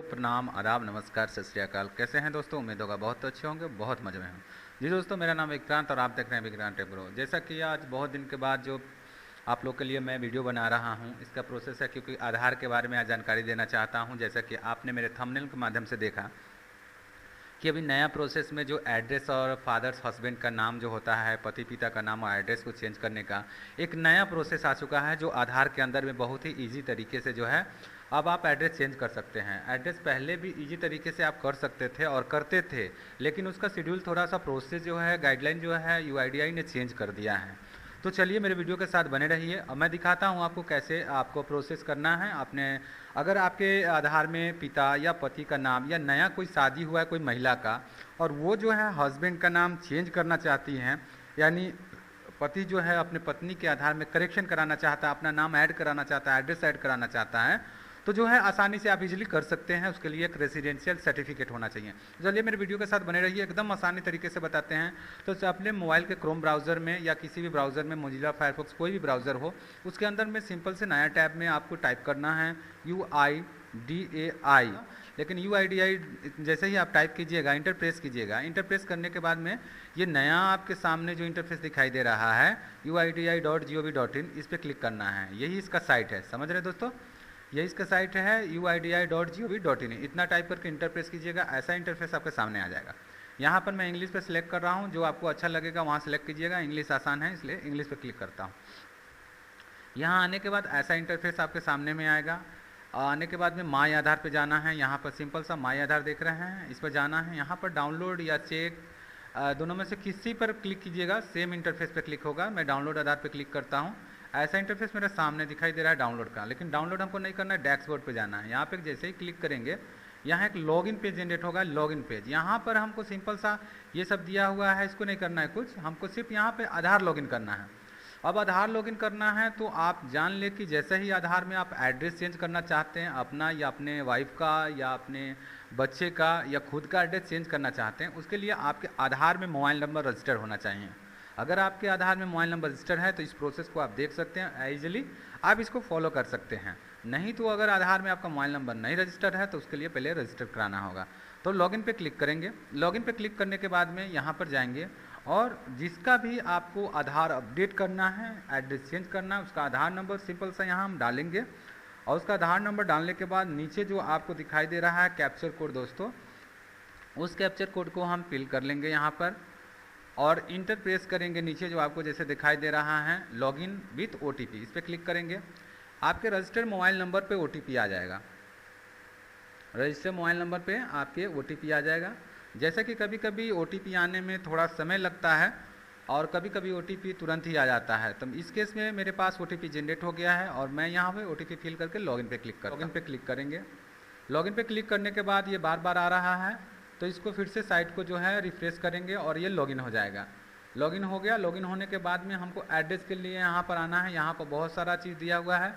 प्रणाम, आदाब, नमस्कार, सत श्री अकाल। कैसे हैं दोस्तों? उम्मीद होगा बहुत अच्छे होंगे, बहुत मज़े में हों। जी दोस्तों, मेरा नाम विक्रांत और आप देख रहे हैं विक्रांत टेक ब्रो। जैसा कि आज बहुत दिन के बाद जो आप लोग के लिए मैं वीडियो बना रहा हूं, इसका प्रोसेस है क्योंकि आधार के बारे में आज जानकारी देना चाहता हूं। जैसा कि आपने मेरे थंबनेल के माध्यम से देखा कि अभी नया प्रोसेस में जो एड्रेस और फादर्स हस्बैंड का नाम जो होता है, पति पिता का नाम और एड्रेस को चेंज करने का एक नया प्रोसेस आ चुका है, जो आधार के अंदर में बहुत ही ईजी तरीके से जो है अब आप एड्रेस चेंज कर सकते हैं। एड्रेस पहले भी ईजी तरीके से आप कर सकते थे और करते थे, लेकिन उसका शेड्यूल थोड़ा सा प्रोसेस जो है, गाइडलाइन जो है यूआईडीआई ने चेंज कर दिया है। तो चलिए मेरे वीडियो के साथ बने रहिए। अब मैं दिखाता हूँ आपको कैसे आपको प्रोसेस करना है। आपने अगर आपके आधार में पिता या पति का नाम या नया कोई शादी हुआ है कोई महिला का, और वो जो है हस्बैंड का नाम चेंज करना चाहती हैं, यानी पति जो है अपने पत्नी के आधार में करेक्शन कराना चाहता है, अपना नाम ऐड कराना चाहता है, एड्रेस ऐड कराना चाहता है, तो जो है आसानी से आप इजीली कर सकते हैं। उसके लिए एक रेसिडेंशियल सर्टिफिकेट होना चाहिए। चलिए मेरे वीडियो के साथ बने रहिए, एकदम आसानी तरीके से बताते हैं। तो अपने मोबाइल के क्रोम ब्राउज़र में या किसी भी ब्राउज़र में, मोजिला फायरफॉक्स कोई भी ब्राउज़र हो, उसके अंदर में सिंपल से नया टैब में आपको टाइप करना है UIDAI। लेकिन UIDAI जैसे ही आप टाइप कीजिएगा, इंटर प्रेस कीजिएगा, इंटर प्रेस करने के बाद में ये नया आपके सामने जो इंटरफेस दिखाई दे रहा है uidi.gov.in, इस पर क्लिक करना है। यही इसका साइट है, समझ रहे दोस्तों? यही इसका साइट है uidi.gov.in। इतना टाइप करके इंटर प्रेस कीजिएगा, ऐसा इंटरफेस आपके सामने आ जाएगा। यहाँ पर मैं इंग्लिश पे सिलेक्ट कर रहा हूँ, जो आपको अच्छा लगेगा वहाँ सिलेक्ट कीजिएगा। इंग्लिश आसान है इसलिए इंग्लिश पे क्लिक करता हूँ। यहाँ आने के बाद ऐसा इंटरफेस आपके सामने में आएगा। आने के बाद में माई आधार पे जाना है। यहाँ पर सिंपल सा माई आधार देख रहे हैं, इस पर जाना है। यहाँ पर डाउनलोड या चेक दोनों में से किसी पर क्लिक कीजिएगा, सेम इंटरफेस पे क्लिक होगा। मैं डाउनलोड आधार पे क्लिक करता हूँ। ऐसा इंटरफेस मेरे सामने दिखाई दे रहा है डाउनलोड का, लेकिन डाउनलोड हमको नहीं करना है, डैशबोर्ड पे जाना है। यहाँ पे जैसे ही क्लिक करेंगे, यहाँ एक लॉगिन पेज जनरेट होगा, लॉगिन पेज। यहाँ पर हमको सिंपल सा ये सब दिया हुआ है, इसको नहीं करना है कुछ, हमको सिर्फ यहाँ पे आधार लॉगिन करना है। अब आधार लॉगिन करना है तो आप जान ले कि जैसे ही आधार में आप एड्रेस चेंज करना चाहते हैं, अपना या अपने वाइफ का या अपने बच्चे का या खुद का एड्रेस चेंज करना चाहते हैं, उसके लिए आपके आधार में मोबाइल नंबर रजिस्टर होना चाहिए। अगर आपके आधार में मोबाइल नंबर रजिस्टर है तो इस प्रोसेस को आप देख सकते हैं, ईजिली आप इसको फॉलो कर सकते हैं। नहीं तो अगर आधार में आपका मोबाइल नंबर नहीं रजिस्टर है तो उसके लिए पहले रजिस्टर कराना होगा। तो लॉगिन पे क्लिक करेंगे। लॉगिन पे क्लिक करने के बाद में यहाँ पर जाएंगे, और जिसका भी आपको आधार अपडेट करना है, एड्रेस चेंज करना है, उसका आधार नंबर सिंपल सा यहाँ हम डालेंगे। और उसका आधार नंबर डालने के बाद नीचे जो आपको दिखाई दे रहा है कैप्चर कोड दोस्तों, उस कैप्चर कोड को हम फिल कर लेंगे यहाँ पर, और इंटर प्रेस करेंगे। नीचे जो आपको जैसे दिखाई दे रहा है लॉगिन विथ OTP, इस पर क्लिक करेंगे। आपके रजिस्टर्ड मोबाइल नंबर पे OTP आ जाएगा। रजिस्टर्ड मोबाइल नंबर पे आपके OTP आ जाएगा। जैसा कि कभी कभी OTP आने में थोड़ा समय लगता है और कभी कभी OTP तुरंत ही आ जाता है, तो इस केस में मेरे पास OTP जनरेट हो गया है और मैं यहाँ पे OTP फिल करके लॉगिन पे क्लिक कर, लॉगिन पे क्लिक करेंगे। लॉगिन पे क्लिक करने के बाद ये बार बार आ रहा है, तो इसको फिर से साइट को जो है रिफ्रेश करेंगे और ये लॉगिन हो जाएगा। लॉगिन हो गया। लॉगिन होने के बाद में हमको एड्रेस के लिए यहाँ पर आना है। यहाँ पर बहुत सारा चीज़ दिया हुआ है,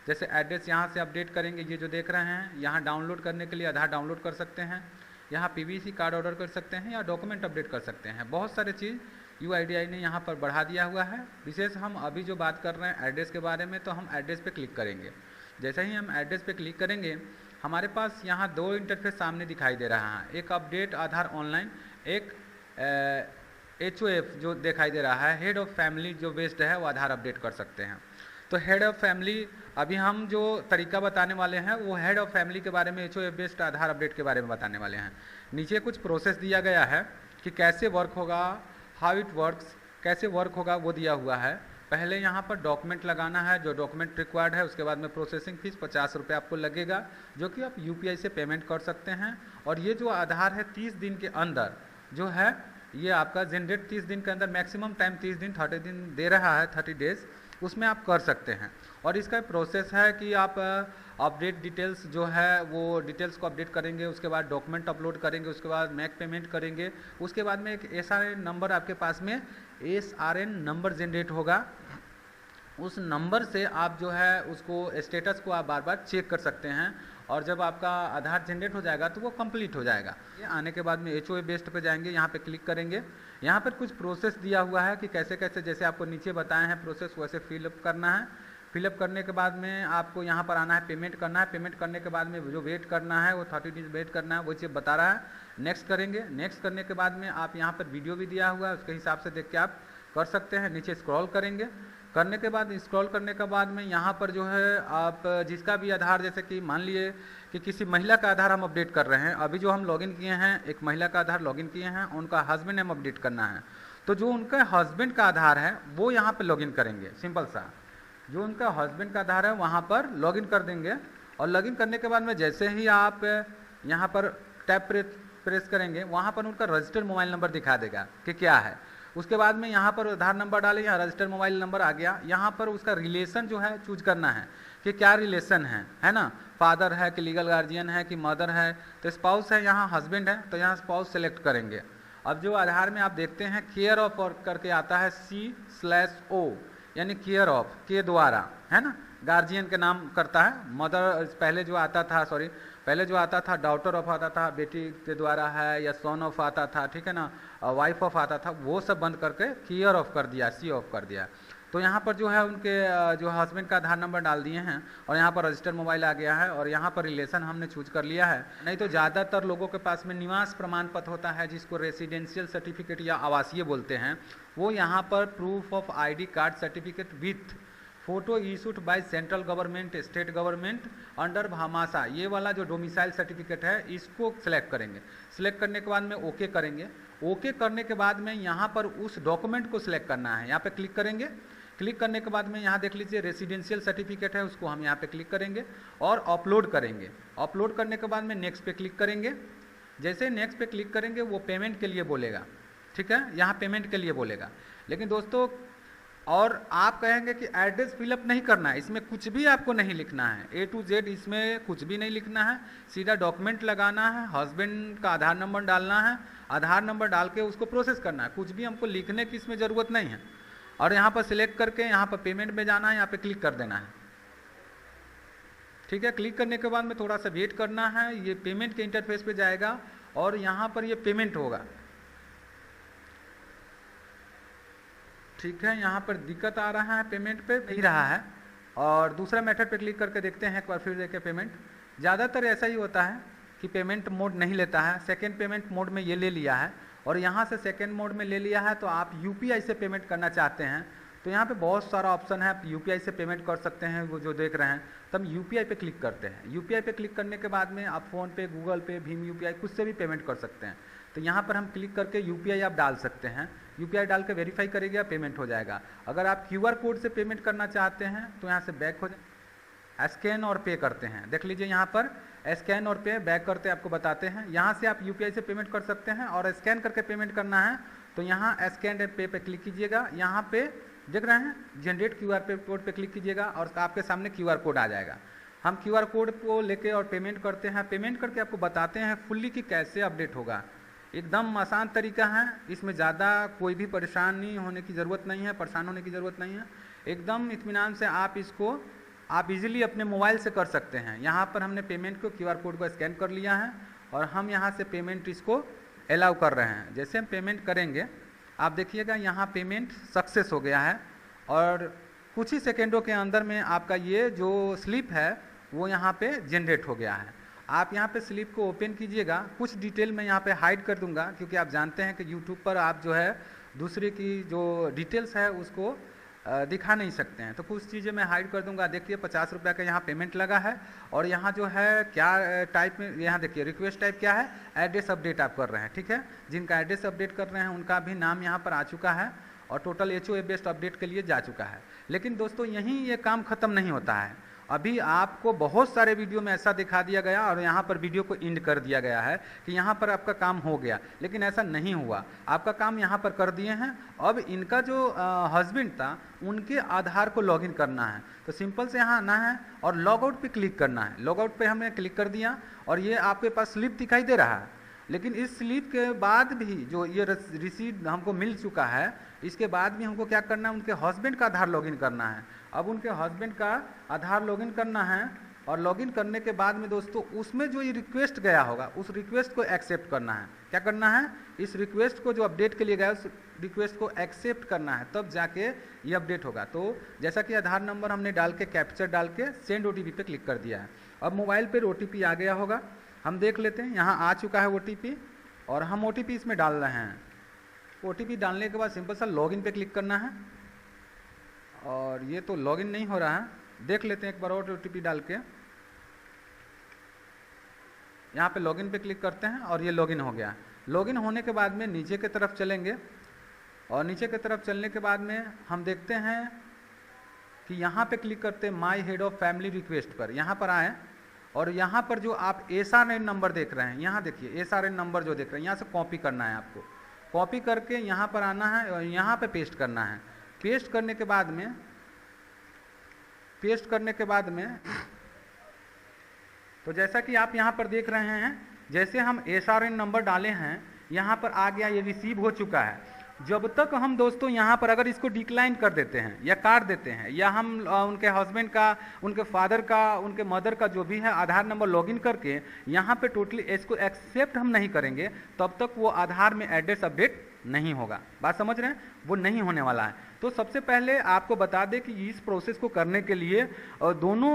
जैसे एड्रेस यहाँ से अपडेट करेंगे। ये जो देख रहे हैं, यहाँ डाउनलोड करने के लिए आधार डाउनलोड कर सकते हैं, यहाँ PVC कार्ड ऑर्डर कर सकते हैं या डॉक्यूमेंट अपडेट कर सकते हैं। बहुत सारे चीज़ UIDAI ने यहाँ पर बढ़ा दिया हुआ है। विशेष हम अभी जो बात कर रहे हैं एड्रेस के बारे में, तो हम एड्रेस पे क्लिक करेंगे। जैसे ही हम एड्रेस पे क्लिक करेंगे, हमारे पास यहाँ दो इंटरफेस सामने दिखाई दे रहा है, एक अपडेट आधार ऑनलाइन, एक HOF जो दिखाई दे रहा है, हेड ऑफ फैमिली जो बेस्ड है वो आधार अपडेट कर सकते हैं। तो हेड ऑफ फैमिली अभी हम जो तरीका बताने वाले हैं वो हेड ऑफ फैमिली के बारे में, HOF बेस्ड आधार अपडेट के बारे में बताने वाले हैं। नीचे कुछ प्रोसेस दिया गया है कि कैसे वर्क होगा, हाउ इट वर्क्स, कैसे वर्क होगा वो दिया हुआ है। पहले यहाँ पर डॉक्यूमेंट लगाना है, जो डॉक्यूमेंट रिक्वायर्ड है। उसके बाद में प्रोसेसिंग फीस 50 रुपये आपको लगेगा, जो कि आप UPI से पेमेंट कर सकते हैं। और ये जो आधार है 30 दिन के अंदर जो है ये आपका जनरेट 30 दिन के अंदर, मैक्सिमम टाइम 30 दिन, 30 दिन दे रहा है, 30 डेज, उसमें आप कर सकते हैं। और इसका प्रोसेस है कि आप अपडेट डिटेल्स जो है वो डिटेल्स को अपडेट करेंगे, उसके बाद डॉक्यूमेंट अपलोड करेंगे, उसके बाद मैक पेमेंट करेंगे, उसके बाद में एक SRN नंबर आपके पास में SRN नंबर जनरेट होगा। उस नंबर से आप जो है उसको स्टेटस को आप बार बार चेक कर सकते हैं, और जब आपका आधार जनरेट हो जाएगा तो वो कंप्लीट हो जाएगा। ये आने के बाद में HOF बेस्ड पे जाएंगे, यहाँ पे क्लिक करेंगे। यहाँ पर कुछ प्रोसेस दिया हुआ है कि कैसे कैसे, जैसे आपको नीचे बताए हैं प्रोसेस, वैसे फिलअप करना है। फिलअप करने के बाद में आपको यहाँ पर आना है, पेमेंट करना है। पेमेंट करने के बाद में जो वेट करना है वो 30 डेज वेट करना है, वो चीज़ बता रहा है। नेक्स्ट करेंगे। नेक्स्ट करने के बाद में आप यहाँ पर वीडियो भी दिया हुआ है, उसके हिसाब से देख के आप कर सकते हैं। नीचे स्क्रॉल करेंगे, करने के बाद स्क्रॉल करने के बाद में यहाँ पर जो है आप जिसका भी आधार, जैसे कि मान लिए कि किसी महिला का आधार हम अपडेट कर रहे हैं, अभी जो हम लॉगिन किए हैं एक महिला का आधार लॉगिन किए हैं, उनका हस्बैंड नेम अपडेट करना है, तो जो उनका हस्बैंड का आधार है वो यहाँ पर लॉगिन करेंगे। सिंपल सा जो उनका हस्बैंड का आधार है वहाँ पर लॉगिन कर देंगे। और लॉगिन करने के बाद में जैसे ही आप यहाँ पर टैब प्रेस करेंगे, वहाँ पर उनका रजिस्टर्ड मोबाइल नंबर दिखा देगा कि क्या है। उसके बाद में यहाँ पर आधार नंबर डालें, यहाँ रजिस्टर्ड मोबाइल नंबर आ गया। यहाँ पर उसका रिलेशन जो है चूज करना है कि क्या रिलेशन है ना, फादर है कि लीगल गार्जियन है कि मदर है। तो स्पाउस है, यहाँ हस्बैंड है, तो यहाँ स्पाउस सेलेक्ट करेंगे। अब जो आधार में आप देखते हैं केयर ऑफ करके आता है C/O, यानी केयर ऑफ के द्वारा, है ना, गार्जियन के नाम करता है। मदर पहले जो आता था डॉटर ऑफ आता था, बेटी के द्वारा है, या सन ऑफ आता था, ठीक है ना, वाइफ ऑफ आता था, वो सब बंद करके केयर ऑफ कर दिया, C ऑफ कर दिया। तो यहाँ पर जो है उनके जो हस्बैंड का आधार नंबर डाल दिए हैं और यहाँ पर रजिस्टर्ड मोबाइल आ गया है और यहाँ पर रिलेशन हमने चूज कर लिया है। नहीं तो ज़्यादातर लोगों के पास में निवास प्रमाण पत्र होता है, जिसको रेसिडेंशियल सर्टिफिकेट या आवासीय बोलते हैं, वो यहाँ पर proof of ID card certificate with photo issued by central government, state government under Bhamasha, ये वाला जो डोमिसाइल सर्टिफिकेट है इसको सिलेक्ट करेंगे। सिलेक्ट करने के बाद में ओके करेंगे। ओके करने के बाद में यहाँ पर उस डॉक्यूमेंट को सिलेक्ट करना है, यहाँ पे क्लिक करेंगे। क्लिक करने के बाद में यहाँ देख लीजिए रेसिडेंशियल सर्टिफिकेट है, उसको हम यहाँ पे क्लिक करेंगे और अपलोड करेंगे। अपलोड करने के बाद में नेक्स्ट पे क्लिक करेंगे। जैसे नेक्स्ट पे क्लिक करेंगे वो पेमेंट के लिए बोलेगा, ठीक है, यहाँ पेमेंट के लिए बोलेगा। लेकिन दोस्तों और आप कहेंगे कि एड्रेस फिलअप नहीं करना है, इसमें कुछ भी आपको नहीं लिखना है, A to Z इसमें कुछ भी नहीं लिखना है, सीधा डॉक्यूमेंट लगाना है, हस्बैंड का आधार नंबर डालना है, आधार नंबर डाल के उसको प्रोसेस करना है, कुछ भी हमको लिखने की इसमें ज़रूरत नहीं है। और यहाँ पर सिलेक्ट करके यहाँ पर पेमेंट में जाना है, यहाँ पे क्लिक कर देना है, ठीक है। क्लिक करने के बाद में थोड़ा सा वेट करना है, ये पेमेंट के इंटरफेस पे जाएगा और यहाँ पर ये पेमेंट होगा, ठीक है। यहाँ पर दिक्कत आ रहा है, पेमेंट पे नहीं रहा है। और दूसरा मेथड पे क्लिक करके देखते हैं एक बार फिर देखें पेमेंट। ज़्यादातर ऐसा ही होता है कि पेमेंट मोड नहीं लेता है, सेकेंड पेमेंट मोड में ये ले लिया है और यहाँ से सेकेंड मोड में ले लिया है। तो आप UPI से पेमेंट करना चाहते हैं तो यहाँ पे बहुत सारा ऑप्शन है, आप UPI से पेमेंट कर सकते हैं, वो जो देख रहे हैं। तो हम UPI पे क्लिक करते हैं। UPI पे क्लिक करने के बाद में आप फ़ोन पे, गूगल पे, भीम UPI कुछ से भी पेमेंट कर सकते हैं। तो यहाँ पर हम क्लिक करके UPI आप डाल सकते हैं, UPI डाल के वेरीफाई करेगा, पेमेंट हो जाएगा। अगर आप QR कोड से पेमेंट करना चाहते हैं तो यहाँ से बैक हो जाए, स्कैन और पे करते हैं। देख लीजिए यहाँ पर स्कैन और पे बैक करते आपको बताते हैं। यहाँ से आप UPI से पेमेंट कर सकते हैं और स्कैन करके पेमेंट करना है तो यहाँ स्कैन एंड पे पे क्लिक कीजिएगा। यहाँ पे देख रहे हैं जनरेट QR कोड पे क्लिक कीजिएगा और आपके सामने QR कोड आ जाएगा। हम QR कोड को लेके और पेमेंट करते हैं। पेमेंट करके आपको बताते हैं फुल्ली कि कैसे अपडेट होगा। एकदम आसान तरीका है, इसमें ज़्यादा कोई भी परेशानी होने की ज़रूरत नहीं है, परेशान होने की ज़रूरत नहीं है। एकदम इत्मीनान से आप इसको आप इजीली अपने मोबाइल से कर सकते हैं। यहाँ पर हमने पेमेंट को QR कोड को स्कैन कर लिया है और हम यहाँ से पेमेंट इसको अलाउ कर रहे हैं। जैसे हम पेमेंट करेंगे आप देखिएगा यहाँ पेमेंट सक्सेस हो गया है और कुछ ही सेकेंडों के अंदर में आपका ये जो स्लिप है वो यहाँ पे जनरेट हो गया है। आप यहाँ पे स्लिप को ओपन कीजिएगा। कुछ डिटेल मैं यहाँ पे हाइड कर दूंगा क्योंकि आप जानते हैं कि YouTube पर आप जो है दूसरे की जो डिटेल्स है उसको दिखा नहीं सकते हैं, तो कुछ चीज़ें मैं हाइड कर दूंगा। देखिए 50 रुपये का यहाँ पेमेंट लगा है और यहाँ जो है क्या टाइप में, यहाँ देखिए रिक्वेस्ट टाइप क्या है, एड्रेस अपडेट आप कर रहे हैं, ठीक है। जिनका एड्रेस अपडेट कर रहे हैं उनका भी नाम यहाँ पर आ चुका है और टोटल HOA बेस्ड अपडेट के लिए जा चुका है। लेकिन दोस्तों यहीं ये काम ख़त्म नहीं होता है। अभी आपको बहुत सारे वीडियो में ऐसा दिखा दिया गया और यहाँ पर वीडियो को एंड कर दिया गया है कि यहाँ पर आपका काम हो गया, लेकिन ऐसा नहीं हुआ। आपका काम यहाँ पर कर दिए हैं। अब इनका जो हस्बैंड था उनके आधार को लॉगिन करना है, तो सिंपल से यहाँ आना है और लॉग आउट पे क्लिक करना है। लॉग आउट पे हमने क्लिक कर दिया और ये आपके पास स्लिप दिखाई दे रहा है। लेकिन इस स्लिप के बाद भी जो ये रिसीट हमको मिल चुका है, इसके बाद भी हमको क्या करना है, उनके हस्बैंड का आधार लॉगिन करना है। अब उनके हस्बैंड का आधार लॉगिन करना है और लॉगिन करने के बाद में दोस्तों उसमें जो ये रिक्वेस्ट गया होगा उस रिक्वेस्ट को एक्सेप्ट करना है। क्या करना है? इस रिक्वेस्ट को जो अपडेट के लिए गया उस रिक्वेस्ट को एक्सेप्ट करना है, तब जाके ये अपडेट होगा। तो जैसा कि आधार नंबर हमने डाल के कैप्चर डाल के सेंड OTP पे क्लिक कर दिया है। अब मोबाइल पर OTP आ गया होगा, हम देख लेते हैं। यहाँ आ चुका है OTP और हम OTP इसमें डाल रहे हैं। OTP डालने के बाद सिंपल सा लॉगिन पे क्लिक करना है और ये तो लॉगिन नहीं हो रहा है, देख लेते हैं एक बार और OTP डाल के। यहाँ पे लॉगिन पे क्लिक करते हैं और ये लॉगिन हो गया। लॉगिन होने के बाद में नीचे की तरफ चलेंगे और नीचे की तरफ चलने के बाद में हम देखते हैं कि यहाँ पे क्लिक करते हैं my head of family request पर। यहाँ पर आए और यहाँ पर जो आप SRN नंबर देख रहे हैं, यहाँ देखिए SRN नंबर जो देख रहे हैं, यहाँ से कॉपी करना है आपको। कॉपी करके यहाँ पर आना है और यहाँ पे पेस्ट करना है। पेस्ट करने के बाद में तो जैसा कि आप यहाँ पर देख रहे हैं, जैसे हम SRN नंबर डाले हैं यहाँ पर आ गया, ये रिसीव हो चुका है। जब तक हम दोस्तों यहाँ पर अगर इसको डिक्लाइन कर देते हैं या काट देते हैं, या हम उनके हस्बैंड का, उनके फादर का, उनके मदर का जो भी है आधार नंबर लॉगिन करके यहाँ पे टोटली इसको एक्सेप्ट हम नहीं करेंगे, तब तक वो आधार में एड्रेस अपडेट नहीं होगा। बात समझ रहे हैं? वो नहीं होने वाला है। तो सबसे पहले आपको बता दें कि इस प्रोसेस को करने के लिए दोनों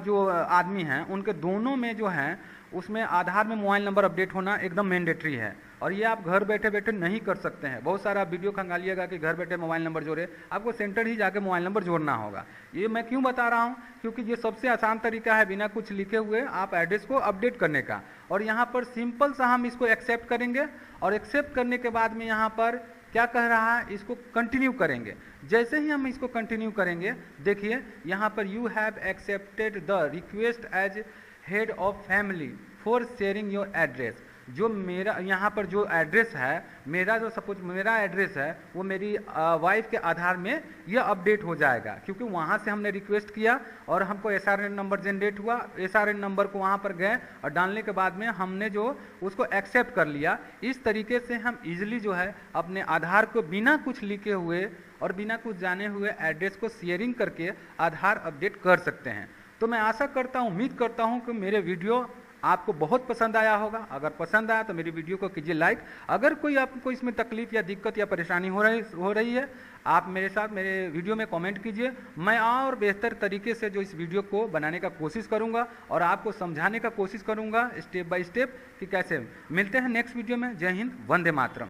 जो आदमी हैं उनके दोनों में जो है उसमें आधार में मोबाइल नंबर अपडेट होना एकदम मैंडेटरी है। और ये आप घर बैठे बैठे नहीं कर सकते हैं। बहुत सारा वीडियो खंगालिएगा कि घर बैठे मोबाइल नंबर जोड़े, आपको सेंटर ही जाके मोबाइल नंबर जोड़ना होगा। ये मैं क्यों बता रहा हूँ? क्योंकि ये सबसे आसान तरीका है बिना कुछ लिखे हुए आप एड्रेस को अपडेट करने का। और यहाँ पर सिंपल सा हम इसको एक्सेप्ट करेंगे और एक्सेप्ट करने के बाद में यहाँ पर क्या कह रहा है, इसको कंटिन्यू करेंगे। जैसे ही हम इसको कंटिन्यू करेंगे, देखिए यहाँ पर you have accepted the request as head of family for sharing your address. जो मेरा यहाँ पर जो एड्रेस है, मेरा जो सपोज मेरा एड्रेस है वो मेरी वाइफ के आधार में यह अपडेट हो जाएगा, क्योंकि वहाँ से हमने रिक्वेस्ट किया और हमको SRN नंबर जनरेट हुआ। SRN नंबर को वहाँ पर गए और डालने के बाद में हमने जो उसको एक्सेप्ट कर लिया। इस तरीके से हम इजीली जो है अपने आधार को बिना कुछ लिखे हुए और बिना कुछ जाने हुए एड्रेस को शेयरिंग करके आधार अपडेट कर सकते हैं। तो मैं आशा करता हूँ, उम्मीद करता हूँ कि मेरे वीडियो आपको बहुत पसंद आया होगा। अगर पसंद आया तो मेरी वीडियो को कीजिए लाइक। अगर कोई आपको इसमें तकलीफ या दिक्कत या परेशानी हो रही है, आप मेरे साथ मेरे वीडियो में कमेंट कीजिए। मैं और बेहतर तरीके से जो इस वीडियो को बनाने का कोशिश करूंगा और आपको समझाने का कोशिश करूंगा स्टेप बाय स्टेप कि कैसे। मिलते हैं नेक्स्ट वीडियो में। जय हिंद, वंदे मातरम।